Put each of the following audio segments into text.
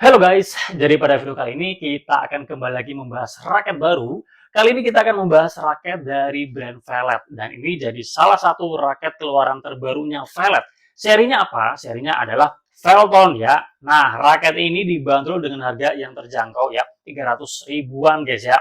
Halo guys, jadi pada video kali ini kita akan kembali lagi membahas raket baru. Kali ini kita akan membahas raket dari brand Velet, dan ini jadi salah satu raket keluaran terbarunya Velet. Serinya apa? Serinya adalah Velton ya. Nah, raket ini dibanderol dengan harga yang terjangkau ya, 300 ribuan guys ya.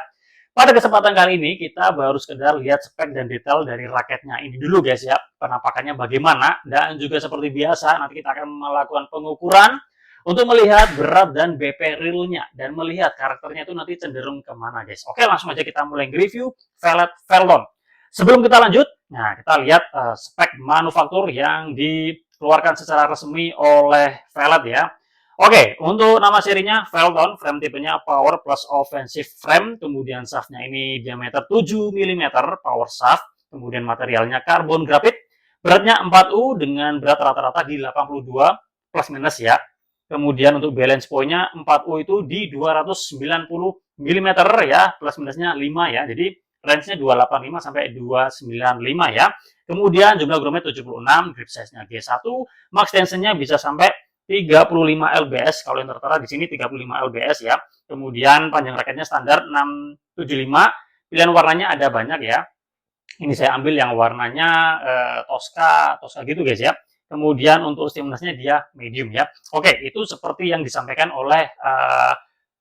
Pada kesempatan kali ini kita baru sekedar lihat spek dan detail dari raketnya ini dulu guys ya. Penampakannya bagaimana, dan juga seperti biasa nanti kita akan melakukan pengukuran untuk melihat berat dan BP realnya dan melihat karakternya itu nanti cenderung kemana guys. Oke, langsung aja kita mulai review Velet Velton. Sebelum kita lanjut, nah kita lihat spek manufaktur yang dikeluarkan secara resmi oleh Velet ya. Oke, untuk nama serinya Velton, frame tipenya Power Plus Offensive Frame, kemudian shaftnya ini diameter 7 mm power shaft, kemudian materialnya karbon grafit, beratnya 4U dengan berat rata-rata di 82 plus minus ya. Kemudian untuk balance point-nya 4U itu di 290 mm ya, plus minusnya 5 ya. Jadi range-nya 285 sampai 295 ya. Kemudian jumlah gromnya 76, grip size-nya G1, max tension-nya bisa sampai 35 lbs, kalau yang tertera di sini 35 lbs ya. Kemudian panjang raketnya standar 675. Pilihan warnanya ada banyak ya. Ini saya ambil yang warnanya Tosca gitu guys ya. Kemudian untuk stimulusnya dia medium ya. Oke, itu seperti yang disampaikan oleh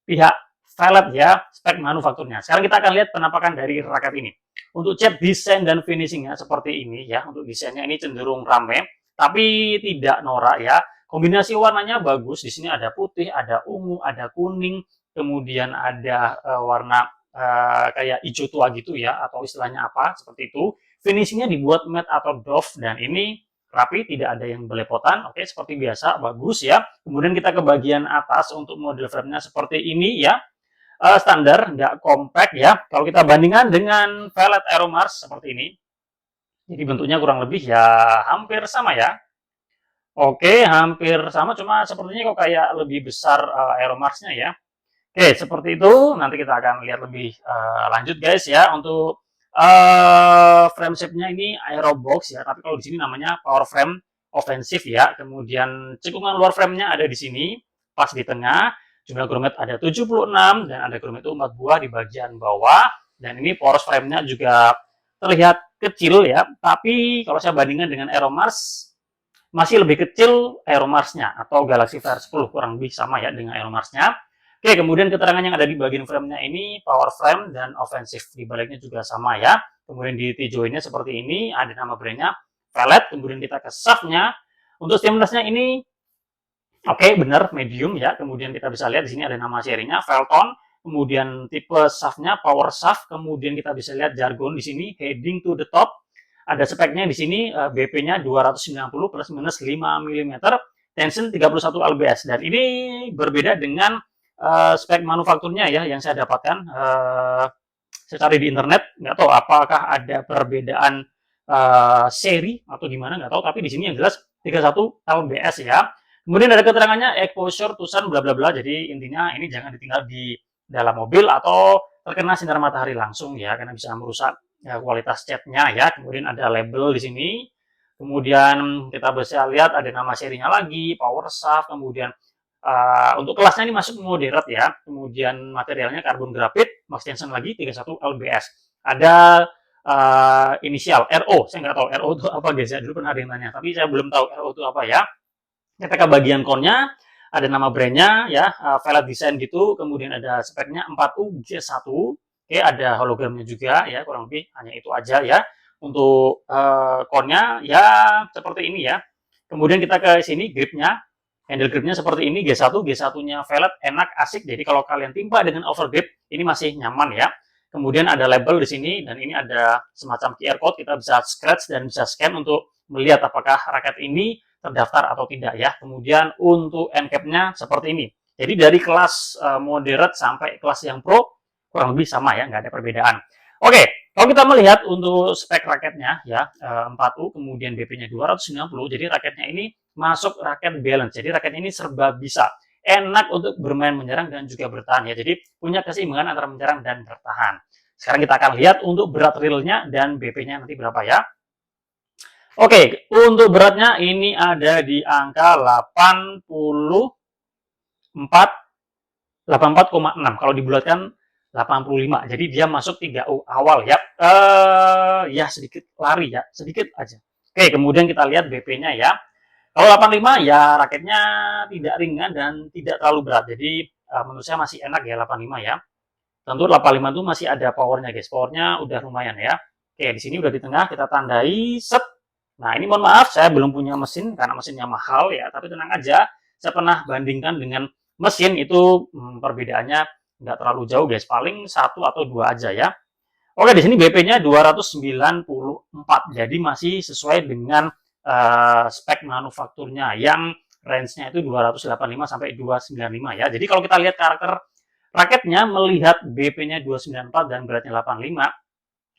pihak Velet ya, spek manufakturnya. Sekarang kita akan lihat penampakan dari raket ini. Untuk cat desain dan finishingnya seperti ini ya. Untuk desainnya ini cenderung rame, tapi tidak norak ya. Kombinasi warnanya bagus. Di sini ada putih, ada ungu, ada kuning, kemudian ada warna kayak hijau tua gitu ya, atau istilahnya apa seperti itu. Finishingnya dibuat matte atau doff, dan ini rapi, tidak ada yang belepotan. Oke, seperti biasa, bagus ya. Kemudian kita ke bagian atas untuk model frame-nya seperti ini ya. Standar, nggak compact ya. Kalau kita bandingkan dengan Velet Aeromars seperti ini, jadi bentuknya kurang lebih ya hampir sama ya. Oke, hampir sama, cuma sepertinya kok kayak lebih besar Aeromarsnya ya. Oke, seperti itu. Nanti kita akan lihat lebih lanjut guys ya. Untuk frame shape-nya ini Aerobox ya, tapi kalau di sini namanya Power Frame Offensive ya. Kemudian cekungan luar frame-nya ada di sini, pas di tengah. Jumlah grommet ada 76, dan ada grommet itu 4 buah di bagian bawah. Dan ini poros frame-nya juga terlihat kecil ya, tapi kalau saya bandingkan dengan Aeromars, masih lebih kecil Aeromarsnya atau Galaxy Fire 10, kurang lebih sama ya dengan Aeromarsnya. Oke, kemudian keterangan yang ada di bagian frame-nya ini power frame dan offensive, di baliknya juga sama ya. Kemudian di T-joint-nya seperti ini, ada nama brand-nya Velet. Kemudian kita ke shaft-nya. Untuk stimulus-nya ini oke, benar medium ya. Kemudian kita bisa lihat di sini ada nama serinya Velton. Kemudian tipe shaft-nya power shaft. Kemudian kita bisa lihat jargon di sini, heading to the top. Ada speknya di sini, BP-nya 290 plus minus 5 mm, tension 31 lbs. Dan ini berbeda dengan spek manufakturnya ya yang saya dapatkan saya cari di internet. Nggak tahu apakah ada perbedaan seri atau gimana, nggak tahu, tapi di sini yang jelas 31 lbs ya. Kemudian ada keterangannya exposure to sun bla bla bla. Jadi intinya ini jangan ditinggal di dalam mobil atau terkena sinar matahari langsung ya, karena bisa merusak ya, kualitas catnya ya. Kemudian ada label di sini. Kemudian kita bisa lihat ada nama serinya lagi, power shaft. Kemudian untuk kelasnya ini masuk moderate ya. Kemudian materialnya karbon grafit, max tension lagi 31 lbs. Ada inisial RO, saya nggak tahu RO itu apa guys ya. Dulu pernah ada yang tanya, tapi saya belum tahu RO itu apa ya. Kita ke bagian core-nya, ada nama brand-nya ya, Velet Design gitu. Kemudian ada speknya 4U G1. Oke, ada hologramnya juga ya, kurang lebih hanya itu aja ya. Untuk core-nya ya seperti ini ya. Kemudian kita ke sini, gripnya, handle gripnya seperti ini, G1. G1-nya Velet enak, asik. Jadi kalau kalian timpa dengan overgrip, ini masih nyaman ya. Kemudian ada label di sini, dan ini ada semacam QR code. Kita bisa scratch dan bisa scan untuk melihat apakah raket ini terdaftar atau tidak ya. Kemudian untuk NCAP-nya seperti ini. Jadi dari kelas moderate sampai kelas yang pro kurang lebih sama ya, nggak ada perbedaan. Oke, kalau kita melihat untuk spek raketnya ya, 4U, kemudian BP-nya 290, jadi raketnya ini masuk raket balance. Jadi raketnya ini serba bisa. Enak untuk bermain menyerang dan juga bertahan ya. Jadi punya keseimbangan antara menyerang dan bertahan. Sekarang kita akan lihat untuk berat realnya dan BP-nya nanti berapa ya. Oke, untuk beratnya ini ada di angka 84 84,6. Kalau dibulatkan 85. Jadi dia masuk 3 awal ya. Ya sedikit lari ya, sedikit aja. Oke, kemudian kita lihat BP-nya ya. Kalau 85 ya raketnya tidak ringan dan tidak terlalu berat. Jadi menurut saya masih enak ya 85 ya. Tentu 85 itu masih ada powernya guys. Powernya udah lumayan ya. Oke, di sini udah di tengah kita tandai set. Nah, ini mohon maaf saya belum punya mesin karena mesinnya mahal ya, tapi tenang aja. Saya pernah bandingkan dengan mesin itu perbedaannya nggak terlalu jauh guys, paling satu atau dua aja ya. Oke, di sini BP-nya 294, jadi masih sesuai dengan spek manufakturnya yang range-nya itu 285 sampai 295 ya. Jadi kalau kita lihat karakter raketnya melihat BP-nya 294 dan beratnya 85,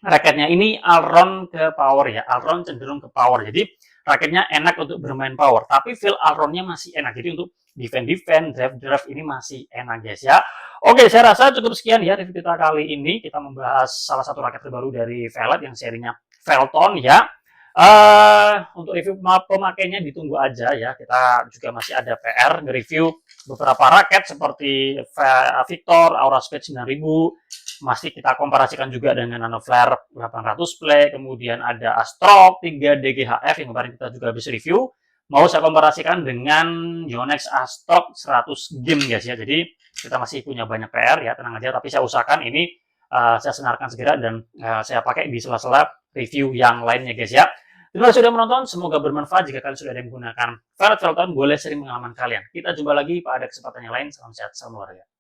raketnya ini all-round ke power ya, all-round cenderung ke power. Jadi raketnya enak untuk bermain power, tapi feel all-round-nya masih enak. Jadi untuk defend, drive ini masih enak guys ya. Oke, saya rasa cukup sekian ya review kita kali ini. Kita membahas salah satu raket terbaru dari Velet yang serinya Velton ya. Untuk review pemakainya ditunggu aja ya. Kita juga masih ada PR nge-review beberapa raket seperti Victor, Aura Speed 9000. Masih kita komparasikan juga dengan Nanoflare 800 Play. Kemudian ada Astrok 3 DGHF yang kemarin kita juga habis review. Mau saya komparasikan dengan Yonex Astrok 100 Game guys ya. Jadi kita masih punya banyak PR ya, tenang aja. Tapi saya usahakan ini saya senarkan segera dan saya pakai di sela-sela review yang lainnya guys ya. Terima kasih sudah menonton, semoga bermanfaat. Jika kalian sudah ada yang menggunakan Velet Velton, boleh sering pengalaman kalian. Kita jumpa lagi pada kesempatan yang lain. Salam sehat, salam olahraga.